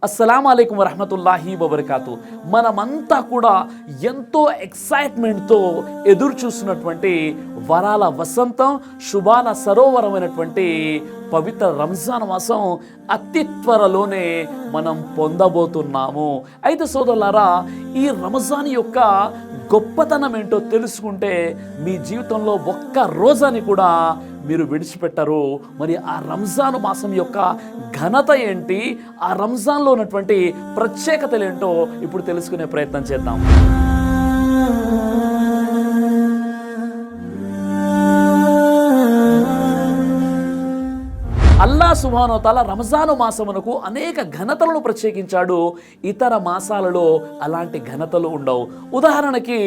అస్సలాము అలైకుం వరహమతుల్లాహి వబర్కాతు. మనమంతా కూడా ఎంతో ఎక్సైట్మెంట్తో ఎదురు చూస్తున్నటువంటి వరాల వసంతం, శుభాల సరోవరమైనటువంటి పవిత్ర రంజాన్ మాసం అతి త్వరలోనే మనం పొందబోతున్నాము. అయితే సోదరులారా, ఈ రంజాన్ యొక్క గొప్పతనం ఏంటో తెలుసుకుంటే మీ జీవితంలో ఒక్క రోజాని కూడా మీరు విడిచిపెట్టరు. మరి ఆ రంజాన్ మాసం యొక్క ఘనత ఏంటి, ఆ రంజాన్లో ఉన్నటువంటి ప్రత్యేకతలు ఏంటో ఇప్పుడు తెలుసుకునే ప్రయత్నం చేద్దాం. అల్లాహ్ సుబ్హానహు వ తఆలా రంజాను మాసమునకు అనేక ఘనతలను ప్రత్యేకించాడు. ఇతర మాసాలలో అలాంటి ఘనతలు ఉండవు. ఉదాహరణకి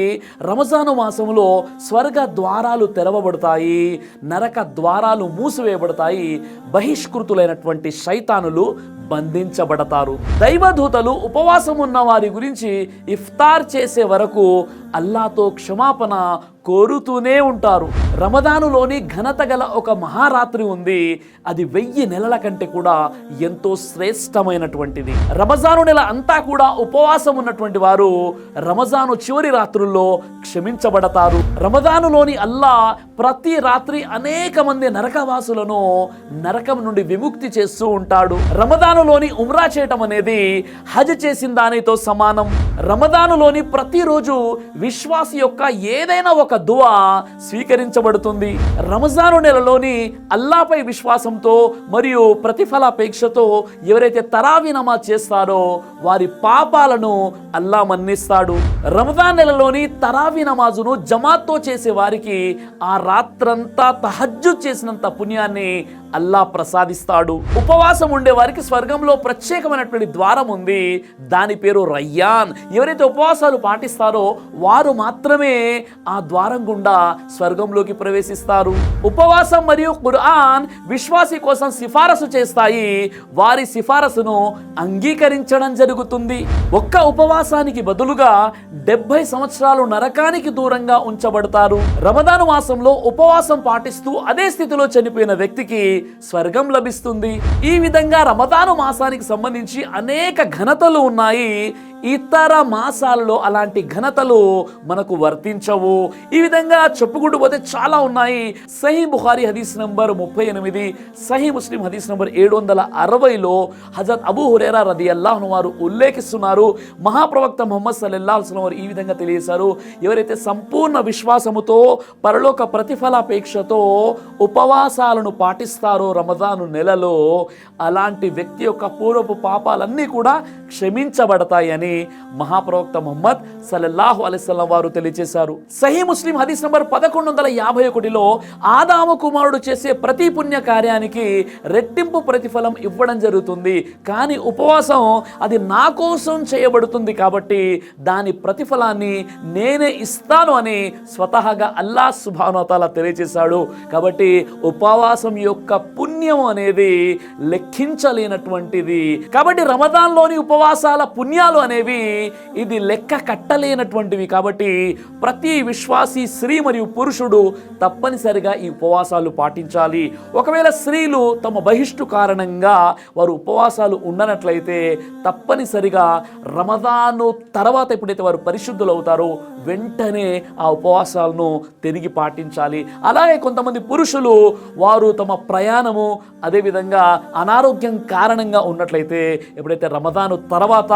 రంజాను మాసంలో స్వర్గ ద్వారాలు తెరవబడతాయి, నరక ద్వారాలు మూసివేయబడతాయి, బహిష్కృతులైనటువంటి శైతానులు బంధించబడతారు. దైవదూతలు ఉపవాసం ఉన్న వారి గురించి ఇఫ్తార్ చేసే వరకు అల్లాతో క్షమాపణ కోరుతూనే ఉంటారు. రమదానులోని ఘనత గల ఒక మహారాత్రి ఉంది. అది 1000 నెలల కంటే కూడా ఎంతో శ్రేష్టమైనటువంటిది. రమజాను నెల అంతా కూడా ఉపవాసం ఉన్నటువంటి వారు రమజాను చివరి రాత్రుల్లో క్షమించబడతారు. రమదానులోని అల్లా ప్రతి రాత్రి అనేక మంది నరకవాసులను నరకం నుండి విముక్తి చేస్తూ ఉంటాడు. రమదానులోని ఉమ్రా చేయటం అనేది హజ్ చేసిన దానితో సమానం. రమదానులోని ప్రతిరోజు విశ్వాసి యొక్క ఏదైనా ఒక దువా స్వీకరించబడుతుంది. రంజాను నెలలోని అల్లాపై విశ్వాసంతో మరియు ప్రతిఫలాపేక్షతో ఎవరైతే తరావీ నమాజ్ చేస్తారో వారి పాపాలను అల్లా మన్నిస్తాడు. రంజాన్ నెలలోని తరావీ నమాజును జమాత్తో చేసే వారికి ఆ రాత్రంతా తహజ్జుద్ చేసినంత పుణ్యాన్ని అల్లా ప్రసాదిస్తాడు. ఉపవాసం ఉండే వారికి స్వర్గంలో ప్రత్యేకమైనటువంటి ద్వారం ఉంది. దాని పేరు రయ్యాన్. ఎవరైతే ఉపవాసాలు పాటిస్తారో వారు మాత్రమే ఆ ద్వారం గుండా స్వర్గంలోకి ప్రవేశిస్తారు. ఉపవాసం మరియు ఖురాన్ విశ్వాసి కోసం సిఫారసు చేస్తాయి. వారి సిఫారసును అంగీకరించడం జరుగుతుంది. ఒక్క ఉపవాసానికి బదులుగా 70 సంవత్సరాలు నరకానికి దూరంగా ఉంచబడతారు. రమదాను మాసంలో ఉపవాసం పాటిస్తూ అదే స్థితిలో చనిపోయిన వ్యక్తికి స్వర్గం లభిస్తుంది. ఈ విధంగా రమదాను మాసానికి సంబంధించి అనేక ఘనతలు ఉన్నాయి. ఇతర మాసాలలో అలాంటి ఘనతలు మనకు వర్తించవు. ఈ విధంగా చెప్పుకుంటూ పోతే చాలా ఉన్నాయి. సహీ బుఖారీ హదీస్ నంబర్ 38, సహీ ముస్లిం హదీస్ నంబర్ 760లో హజరత్ అబూ హురైరా రదియల్లాహు అన్హు వారు ఉల్లేఖిస్తున్నారు. మహాప్రవక్త ముహమ్మద్ సల్లల్లాహు అలైహి వసల్లం వారు ఈ విధంగా తెలియజేశారు. ఎవరైతే సంపూర్ణ విశ్వాసముతో పరలోక ప్రతిఫలాపేక్షతో ఉపవాసాలను పాటిస్తారో రమజాను నెలలో, అలాంటి వ్యక్తి యొక్క పూర్వపు పాపాలన్నీ కూడా క్షమించబడతాయని మహాప్రవక్త ముహమ్మద్ సల్లల్లాహు అలైహి వసల్లం వారు తెలియజేశారు. సహీ ముస్లిం హదీస్ నంబర్ 1151లో ఆదాము కుమారుడు చేసే ప్రతి పుణ్య కార్యానికి రెట్టింపు ప్రతిఫలం ఇవ్వడం జరుగుతుంది. కానీ ఉపవాసం అది నా కోసం చేయబడుతుంది కాబట్టి దాని ప్రతిఫలాన్ని నేనే ఇస్తాను అని స్వతహాగా అల్లాహ్ సుబ్హానహు వ తఆలా తెలియజేశాడు. కాబట్టి ఉపవాసం యొక్క పుణ్యం అనేది లెక్కించలేనటువంటిది. కాబట్టి రమదాన్లోని ఉపవాసాల పుణ్యాలు అనేవి ఇది లెక్క కట్టలేనటువంటివి. కాబట్టి ప్రతి విశ్వాసి స్త్రీ మరియు పురుషుడు తప్పనిసరిగా ఈ ఉపవాసాలు పాటించాలి. ఒకవేళ స్త్రీలు తమ బహిష్టు కారణంగా వారు ఉపవాసాలు ఉండనట్లయితే తప్పనిసరిగా రమదాను తర్వాత ఎప్పుడైతే వారు పరిశుద్ధులు అవుతారో వెంటనే ఆ ఉపవాసాలను తిరిగి పాటించాలి. అలాగే కొంతమంది పురుషులు వారు తమ ప్రయాణము అదేవిధంగా అనారోగ్యం కారణంగా ఉన్నట్లయితే ఎప్పుడైతే రమదాను తర్వాత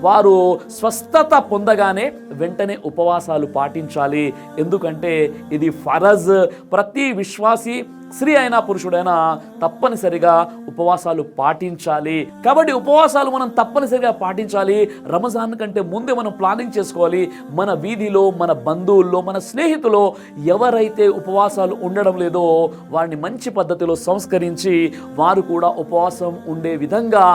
వారు స్వస్థత పొందగానే వెంటనే ఉపవాసాలు పాటించాలి. ఎందుకంటే ఇది ఫరజ్. ప్రతి విశ్వాసి స్త్రీ అయినా పురుషుడైనా తప్పనిసరిగా ఉపవాసాలు పాటించాలి. కాబట్టి ఉపవాసాలు మనం తప్పనిసరిగా పాటించాలి. రంజాన్ కంటే ముందే మనం ప్లానింగ్ చేసుకోవాలి. మన వీధిలో, మన బంధువుల్లో, మన స్నేహితులో ఎవరైతే ఉపవాసాలు ఉండడం లేదో వారిని మంచి పద్ధతిలో సంస్కరించి వారు కూడా ఉపవాసం ఉండే విధంగా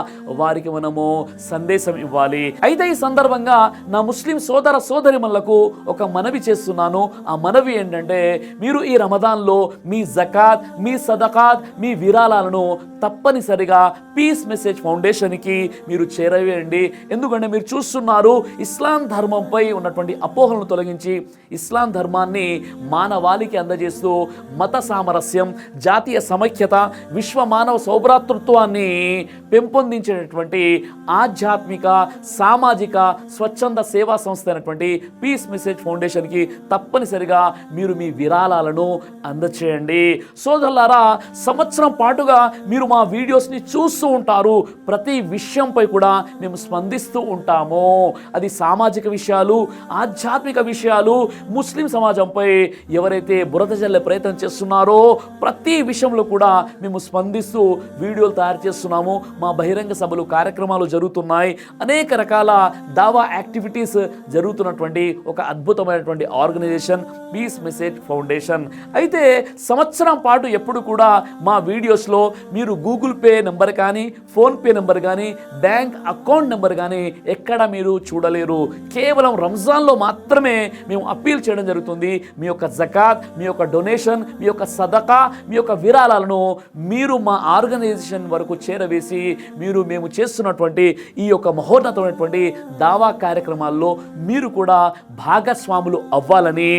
వారికి మనము సందేశం ఇవ్వాలి. అయితే ఈ సందర్భంగా నా ముస్లిం సోదర సోదరిమణులకు ఒక మనవి చేస్తున్నాను. ఆ మనవి ఏంటంటే, మీరు ఈ రమదాన్లో మీ జకాత్, జకాత్, మీ సదకాత్, మీ విరాళాలను తప్పనిసరిగా పీస్ మెసేజ్ ఫౌండేషన్కి మీరు చేరవేయండి. ఎందుకంటే మీరు చూస్తున్నారు, ఇస్లాం ధర్మంపై ఉన్నటువంటి అపోహలను తొలగించి ఇస్లాం ధర్మాన్ని మానవాళికి అందజేస్తూ మత సామరస్యం, జాతీయ సమైక్యత, విశ్వ మానవ సౌభ్రాతృత్వాన్ని పెంపొందించేటటువంటి ఆధ్యాత్మిక, సామాజిక, స్వచ్ఛంద సేవా సంస్థ అయినటువంటి పీస్ మెసేజ్ ఫౌండేషన్కి తప్పనిసరిగా మీరు మీ విరాళాలను అందచేయండి. సోదరులారా, సంవత్సరం పాటుగా మీరు మా వీడియోస్ని చూస్తూ ఉంటారు. ప్రతి విషయంపై కూడా మేము స్పందిస్తూ ఉంటాము. అది సామాజిక విషయాలు, ఆధ్యాత్మిక విషయాలు, ముస్లిం సమాజంపై ఎవరైతే బురద జల్లే ప్రయత్నం చేస్తున్నారో ప్రతి విషయంలో కూడా మేము స్పందిస్తూ వీడియోలు తయారు చేస్తున్నాము. మా బహిరంగ సభలు, కార్యక్రమాలు జరుగుతున్నాయి. అనేక రకాల దావా యాక్టివిటీస్ జరుగుతున్నటువంటి ఒక అద్భుతమైనటువంటి ఆర్గనైజేషన్ పీస్ మెసేజ్ ఫౌండేషన్. అయితే సంవత్సరం పాటు ఎప్పుడు కూడా మా వీడియోస్లో మీరు గూగుల్ పే నెంబర్ కానీ, ఫోన్పే నెంబర్ కానీ, బ్యాంక్ అకౌంట్ నెంబర్ కానీ ఎక్కడ మీరు చూడలేరు. కేవలం రంజాన్లో మాత్రమే మేము అప్పీల్ చేయడం జరుగుతుంది. మీ యొక్క జకాత్, మీ యొక్క డొనేషన్, మీ యొక్క సదకా, మీ యొక్క విరాళాలను మీరు మా ఆర్గనైజేషన్ వరకు చేరవేసి మేము చేస్తున్నటువంటి ఈ యొక్క మహోన్నతమైనటువంటి దావా కార్యక్రమాల్లో మీరు కూడా భాగస్వాములు అవ్వాలని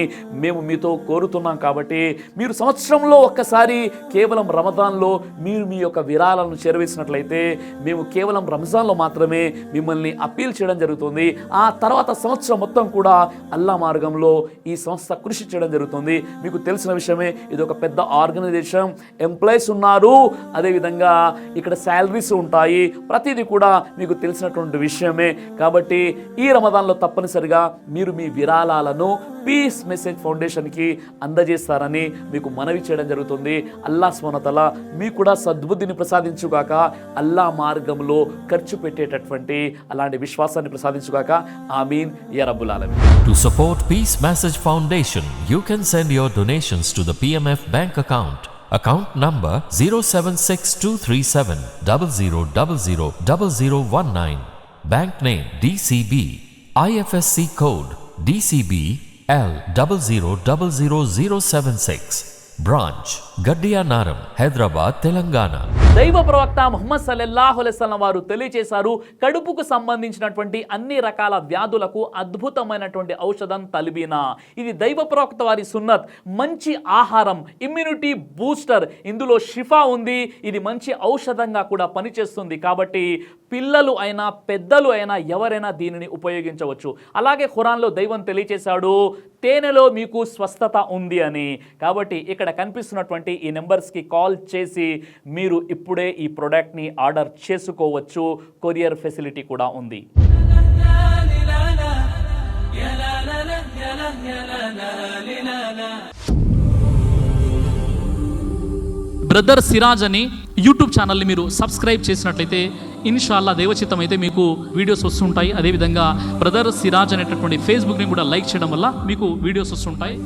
మేము మీతో కోరుతున్నాం. కాబట్టి మీరు సంవత్సరంలో ఒక్కసారి కేవలం రమజాన్లో మీరు మీ యొక్క విరాళాలను చేరవేసినట్లయితే మేము కేవలం రంజాన్లో మాత్రమే మిమ్మల్ని అప్పీల్ చేయడం జరుగుతుంది. ఆ తర్వాత సంవత్సరం మొత్తం కూడా అల్లా మార్గంలో ఈ సంస్థ కృషి చేయడం జరుగుతుంది. మీకు తెలిసిన విషయమే, ఇది ఒక పెద్ద ఆర్గనైజేషన్, ఎంప్లాయీస్ ఉన్నారు, అదేవిధంగా ఇక్కడ శాలరీస్ ఉంటాయి. ప్రతిదీ కూడా మీకు తెలిసినటువంటి విషయమే. కాబట్టి ఈ రమదాన్లో తప్పనిసరిగా మీరు మీ విరాళాలను పీస్ మెసేజ్ ఫౌండేషన్కి అందజేస్తారని మీకు మనవి చేయడం జరుగుతుంది. అల్లా సుబ్హానహు వ తఆలా మీకు కూడా సద్బుద్ధిని ప్రసాదించుగాక, అల్లా మార్గంలో ఖర్చు పెట్టేటటువంటి అలాంటి విశ్వాసాన్ని ప్రసాదించుగాక. ఆమీన్ yeah రబ్బుల్ ఆలమీన్. To support Peace Message Foundation, you can send your donations to the PMF bank account. Account number 0762370000019. Bank name DCB. IFSC code DCB L000076. Branch Gaddiya Naram, Hyderabad, Telangana. దైవ ప్రవక్త ముహమ్మద్ సల్లల్లాహు అలైహి వసల్లం వారు తెలియజేశారు, కడుపుకు సంబంధించినటువంటి అన్ని రకాల వ్యాధులకు అద్భుతమైనటువంటి ఔషధం తల్బీనా. ఇది దైవ ప్రవక్త వారి సున్నత్. మంచి ఆహారం, ఇమ్యూనిటీ బూస్టర్, ఇందులో షిఫా ఉంది. ఇది మంచి ఔషధంగా కూడా పనిచేస్తుంది. కాబట్టి పిల్లలు అయినా పెద్దలు అయినా ఎవరైనా దీనిని ఉపయోగించవచ్చు. అలాగే ఖురాన్లో దైవం తెలియజేశాడు, తేనెలో మీకు స్వస్థత ఉంది అని. కాబట్టి ఇక్కడ కనిపిస్తున్నటువంటి ఈ నెంబర్స్కి కాల్ చేసి మీరు ఇప్పుడే ఈ ప్రోడక్ట్ని ఆర్డర్ చేసుకోవచ్చు. కొరియర్ ఫెసిలిటీ కూడా ఉంది. బ్రదర్ సిరాజ్ అని యూట్యూబ్ ఛానల్ని మీరు సబ్స్క్రైబ్ చేసినట్లయితే ఇన్షాల్లా దేవచిత్తం అయితే మీకు వీడియోస్ వస్తుంటాయి. అదేవిధంగా బ్రదర్ సిరాజ్ అనేటటువంటి ఫేస్బుక్ని కూడా లైక్ చేయడం వల్ల మీకు వీడియోస్ వస్తుంటాయి.